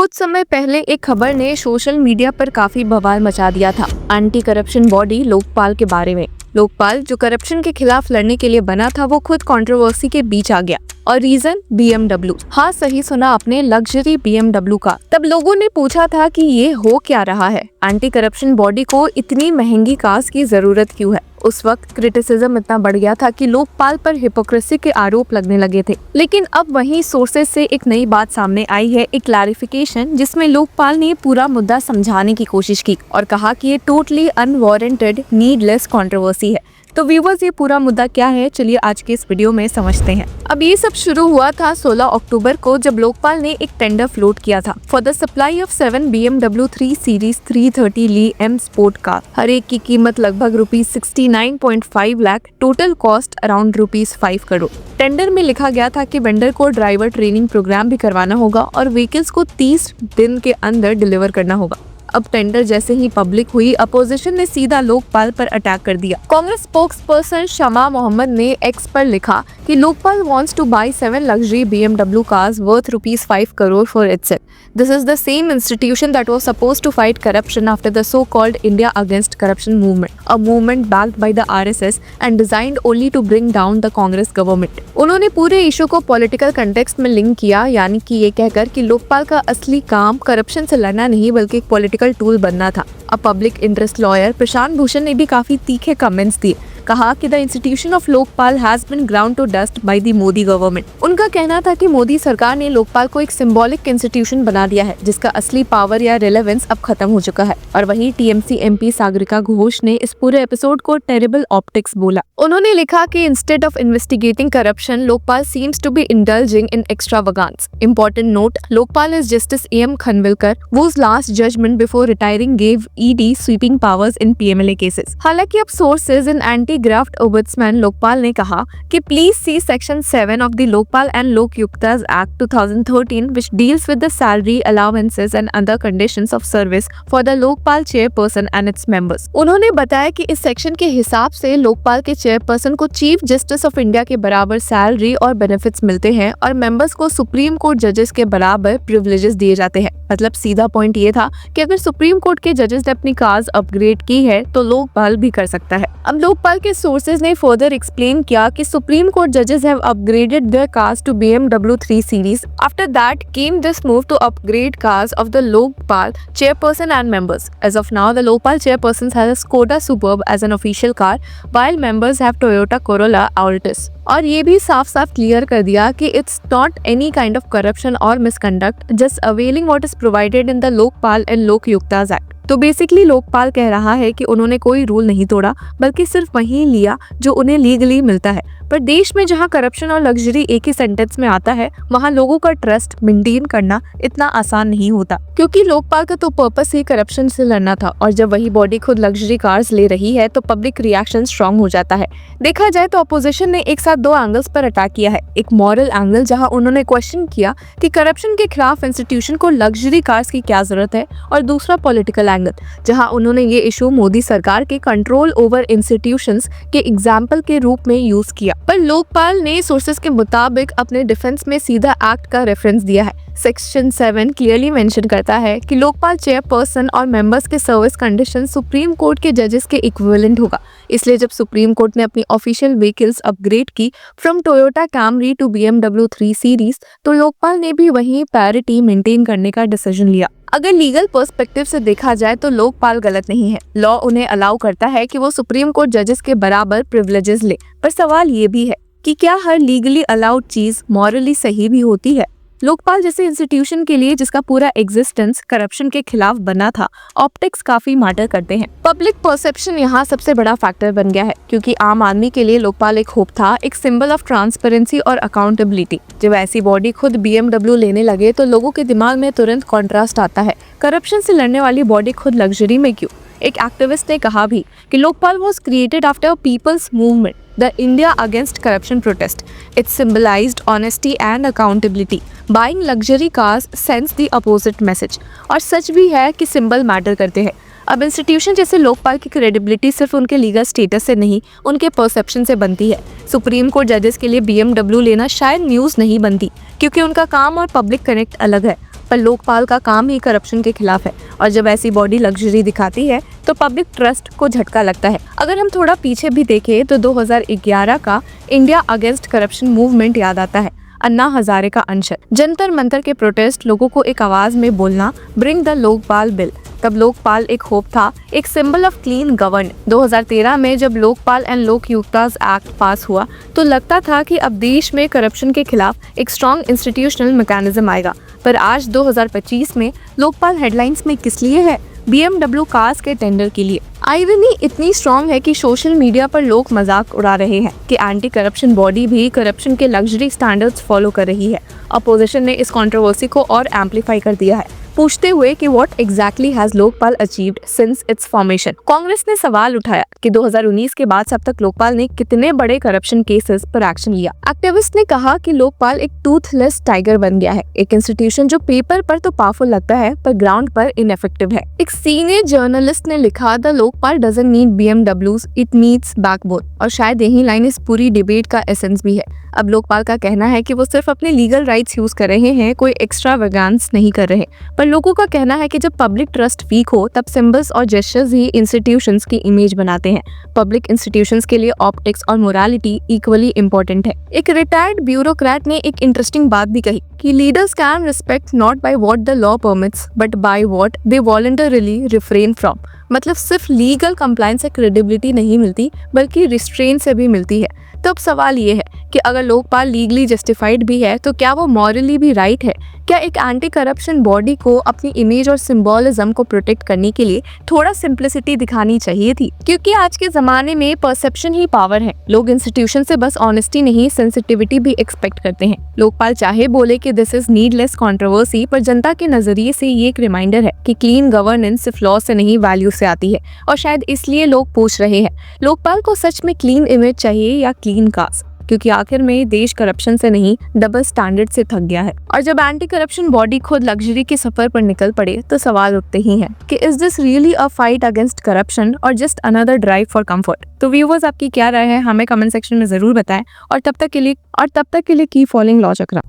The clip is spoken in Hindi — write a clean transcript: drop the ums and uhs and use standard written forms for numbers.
कुछ समय पहले एक खबर ने सोशल मीडिया पर काफी बवाल मचा दिया था एंटी करप्शन बॉडी लोकपाल के बारे में। लोकपाल जो करप्शन के खिलाफ लड़ने के लिए बना था, वो खुद कंट्रोवर्सी के बीच आ गया। और रीजन BMW। हाँ, सही सुना आपने, लग्जरी BMW का। तब लोगों ने पूछा था कि ये हो क्या रहा है, एंटी करप्शन बॉडी को इतनी महंगी कार्स की जरूरत क्यों है। उस वक्त क्रिटिसिज्म इतना बढ़ गया था कि लोकपाल पर हिपोक्रेसी के आरोप लगने लगे थे। लेकिन अब वहीं सोर्सेज से एक नई बात सामने आई है, एक क्लैरिफिकेशन, जिसमें लोकपाल ने पूरा मुद्दा समझाने की कोशिश की और कहा कि ये टोटली अनवारंटेड नीडलेस कंट्रोवर्सी है। तो व्यूवर्स, ये पूरा मुद्दा क्या है, चलिए आज के इस वीडियो में समझते हैं। अब ये सब शुरू हुआ था 16 अक्टूबर को, जब लोकपाल ने एक टेंडर फ्लोट किया था for the supply of 7 BMW 3 series 330 ली M स्पोर्ट कार। हर एक की कीमत लगभग ₹69.5 lakh, total cost around ₹5 crore. Tender में लिखा गया था कि वेंडर को ड्राइवर ट्रेनिंग प्रोग्राम भी करवाना होगा और व्हीकल्स को 30 दिन के अंदर डिलीवर करना होगा। अब टेंडर जैसे ही पब्लिक हुई, अपोजिशन ने सीधा लोकपाल पर अटैक कर दिया। कांग्रेस स्पोक्स पर्सन शमा मोहम्मद ने एक्स पर लिखा कि Lokpal wants to buy 7 luxury BMW cars worth ₹5 crore for itself. This is the same institution that was supposed to fight corruption after the so-called India Against Corruption movement, a movement backed by the RSS and designed only to bring down the Congress government. उन्होंने पूरे इशू को पॉलिटिकल कंटेक्स्ट में लिंक किया, यानी कि ये कहकर कि लोकपाल का असली काम करप्शन से लड़ना नहीं बल्कि एक पॉलिटिकल टूल बनना था। अब public interest lawyer Prashant Bhushan ने भी काफी तीखे कमेंट्स दिए, कहा कि the institution of Lokpal has been ground to dust by the Modi government. उनका कहना था कि मोदी सरकार ने लोकपाल को एक सिंबॉलिक इंस्टीट्यूशन बना दिया है, जिसका असली पावर या रिलेवेंस अब खत्म हो चुका है। और वहीं TMC MP सागरिका घोष ने इस पूरे एपिसोड को टेरिबल ऑप्टिक्स बोला। उन्होंने लिखा कि instead of investigating corruption, Lokpal seems to be indulging in extravagance. Important note, Lokpal is justice AM Khanwilkar, whose last judgment before retiring gave ED sweeping powers in PMLA cases। हालांकि अब sources in anti graft ombudsman Lokpal ने कहा कि please see section 7 of the Lokpal and Lokayuktas act 2013 which deals with the salary allowances and other conditions of service for the Lokpal chairperson and its members। उन्होंने बताया कि इस सेक्शन के हिसाब से लोकपाल के चेयरपर्सन को चीफ जस्टिस ऑफ इंडिया के बराबर सैलरी और बेनिफिट्स मिलते हैं और मेंबर्स को सुप्रीम कोर्ट जजेस के बराबर प्रिविलेजेस दिए जाते हैं। मतलब सीधा पॉइंट ये था कि अगर सुप्रीम कोर्ट के जजेस ने अपनी कार्स अपग्रेड की है तो लोकपाल भी कर सकता है। अब लोकपाल के सोर्सेज ने फर्दर एक्सप्लेन किया कि सुप्रीम कोर्ट जजेस have upgraded their cars to BMW 3 series. After that came this move to upgrade cars of the Lokpal chairperson and members. As of now, the Lokpal chairperson has a Skoda Superb as an official car, while members have Toyota Corolla Altis. और ये भी साफ साफ क्लियर कर दिया कि it's not any kind of corruption और misconduct, just availing what is provided in the Lokpal and Lokayuktas act. तो बेसिकली लोकपाल कह रहा है कि उन्होंने कोई रूल नहीं तोड़ा, बल्कि सिर्फ वही लिया जो उन्हें लीगली मिलता है। पर देश में जहां करप्शन और लग्जरी एक ही सेंटेंस में आता है, वहां लोगों का ट्रस्ट मेंटेन करना इतना आसान नहीं होता, क्योंकि लोकपाल का तो पर्पस ही करप्शन से लड़ना था। और जब वही बॉडी खुद लग्जरी कार्स ले रही है तो पब्लिक रिएक्शन स्ट्रांग हो जाता है। देखा जाए तो अपोजिशन ने एक साथ 2 एंगल्स पर अटैक किया है। एक मॉरल एंगल, जहां उन्होंने क्वेश्चन किया कि करप्शन के खिलाफ इंस्टीट्यूशन को लग्जरी कार्स की क्या जरूरत है, और दूसरा पॉलिटिकल एंगल, जहां उन्होंने ये इशू मोदी सरकार के कंट्रोल ओवर इंस्टीट्यूशंस के एग्जाम्पल के रूप में यूज किया। पर लोकपाल ने सोर्सेज के मुताबिक अपने डिफेंस में सीधा एक्ट का रेफरेंस दिया है। सेक्शन 7 क्लियरली मेंशन करता है कि लोकपाल चेयरपर्सन और मेंबर्स के सर्विस कंडीशन सुप्रीम कोर्ट के जजेस के इक्विवेलेंट होगा। इसलिए जब सुप्रीम कोर्ट ने अपनी ऑफिशियल व्हीकल्स अपग्रेड की from Toyota Camry to BMW 3 series, तो लोकपाल ने भी वही पैरिटी मेंटेन करने का डिसीजन लिया। अगर लीगल पर्सपेक्टिव से देखा जाए तो लोकपाल गलत नहीं है। लॉ उन्हें अलाउ करता है कि वो सुप्रीम कोर्ट जजेस के बराबर प्रिविलेजेस ले। पर सवाल ये भी है कि क्या हर लीगली अलाउड चीज मॉरली सही भी होती है। लोकपाल जैसे इंस्टीट्यूशन के लिए, जिसका पूरा एग्जिस्टेंस करप्शन के खिलाफ बना था, ऑप्टिक्स काफी मैटर करते हैं। पब्लिक परसेप्शन यहाँ सबसे बड़ा फैक्टर बन गया है, क्योंकि आम आदमी के लिए लोकपाल एक होप था, एक सिंबल ऑफ ट्रांसपेरेंसी और अकाउंटेबिलिटी। जब ऐसी बॉडी खुद BMW लेने लगे तो लोगों के दिमाग में तुरंत कॉन्ट्रास्ट आता है, करप्शन से लड़ने वाली बॉडी खुद लग्जरी में क्यों। एक एक्टिविस्ट ने कहा भी कि Lokpal was created after a people's movement, the India against corruption protest. It symbolised honesty and accountability. Buying luxury cars sends the opposite message. और सच भी है कि सिंबल मैटर करते हैं। अब इंस्टीट्यूशन जैसे लोकपाल की क्रेडिबिलिटी सिर्फ उनके लीगल स्टेटस से नहीं, उनके परसेप्शन से बनती है। सुप्रीम कोर्ट जजेस के लिए BMW लेना शायद न्यूज़ नहीं बनती, क्योंकि उनका काम और पब्लिक कनेक्ट अलग है, पर लोकपाल का काम ही करप्शन के खिलाफ है। और जब ऐसी बॉडी लग्जरी दिखाती है तो पब्लिक ट्रस्ट को झटका लगता है। अगर हम थोड़ा पीछे भी देखें तो 2011 का इंडिया अगेंस्ट करप्शन मूवमेंट याद आता है। अन्ना हजारे का अनशन, जंतर मंतर के प्रोटेस्ट, लोगों को एक आवाज में बोलना, ब्रिंग द लोकपाल बिल। तब लोकपाल एक होप था, एक सिंबल ऑफ क्लीन गवर्न। 2013 में जब लोकपाल एंड लोकयुक्ताज एक्ट पास हुआ तो लगता था कि अब देश में करप्शन के खिलाफ एक स्ट्रॉन्ग इंस्टीट्यूशनल मैकेनिज्म आएगा। पर आज 2025 में लोकपाल हेडलाइंस में किस लिए है? BMW कार्स के टेंडर के लिए। आयरनी इतनी स्ट्रॉन्ग है कि सोशल मीडिया पर लोग मजाक उड़ा रहे हैं कि एंटी करप्शन बॉडी भी करप्शन के लग्जरी स्टैंडर्ड्स फॉलो कर रही है। अपोजिशन ने इस कंट्रोवर्सी को और एम्पलीफाई कर दिया है, पूछते हुए कि what exactly has Lokpal achieved since it's formation. Congress ने सवाल उठाया कि 2019 के बाद अब तक लोकपाल ने कितने बड़े करप्शन केसेस पर एक्शन लिया। एक्टिविस्ट ने कहा कि लोकपाल एक टूथलेस टाइगर बन गया है, एक इंस्टीट्यूशन जो पेपर पर तो पावरफुल लगता है पर ग्राउंड पर इनएफेक्टिव है। एक सीनियर जर्नलिस्ट ने लिखा, the Lokpal doesn't need BMWs, it needs backbone. और शायद यही लाइन इस पूरी डिबेट का एसेंस भी है। अब लोकपाल का कहना है कि वो सिर्फ अपने लीगल राइट्स यूज कर रहे हैं, कोई एक्स्ट्रा वेगान्स नहीं कर रहे। पर लोगों का कहना है कि जब पब्लिक ट्रस्ट वीक हो तब सिंबल्स और जेस्चर्स ही इंस्टीट्यूशंस की इमेज बनाते हैं। पब्लिक इंस्टीट्यूशंस के लिए ऑप्टिक्स और मोरालिटी इक्वली इंपॉर्टेंट है। एक रिटायर्ड ब्यूरोक्रेट ने एक इंटरेस्टिंग बात भी कही कि leaders can respect not by what the law permits but by what they voluntarily refrain from. मतलब सिर्फ लीगल कंप्लायंस से क्रेडिबिलिटी नहीं मिलती बल्कि रिस्ट्रेन से भी मिलती है। तो अब सवाल ये है कि अगर लोकपाल लीगली जस्टिफाइड भी है तो क्या वो मॉरली भी राइट है? क्या एक एंटी करप्शन बॉडी को अपनी इमेज और सिंबोलिज्म को प्रोटेक्ट करने के लिए थोड़ा सिंप्लिसिटी दिखानी चाहिए थी? क्योंकि आज के जमाने में परसेप्शन ही पावर है। लोग इंस्टीट्यूशन से बस ऑनेस्टी नहीं, सेंसिटिविटी भी एक्सपेक्ट करते हैं। लोकपाल चाहे बोले कि दिस इज नीडलेस कंट्रोवर्सी, पर जनता के नजरिए से ये एक रिमाइंडर है कि क्लीन गवर्नेंस सिर्फ लॉ से नहीं वैल्यू से आती है। और शायद इसलिए लोग पूछ रहे हैं, लोकपाल को सच में क्लीन इमेज चाहिए या क्लीन कास्ट? क्योंकि आखिर में देश करप्शन से नहीं, डबल स्टैंडर्ड से थक गया है। और जब एंटी करप्शन बॉडी खुद लग्जरी के सफर पर निकल पड़े तो सवाल उठते ही हैं कि is this really a fight against corruption और just another drive for comfort? तो व्यूअर्स, आपकी क्या राय है हमें कमेंट सेक्शन में जरूर बताएं। और तब तक के लिए कीप फॉलोइंग लॉ चक्रा।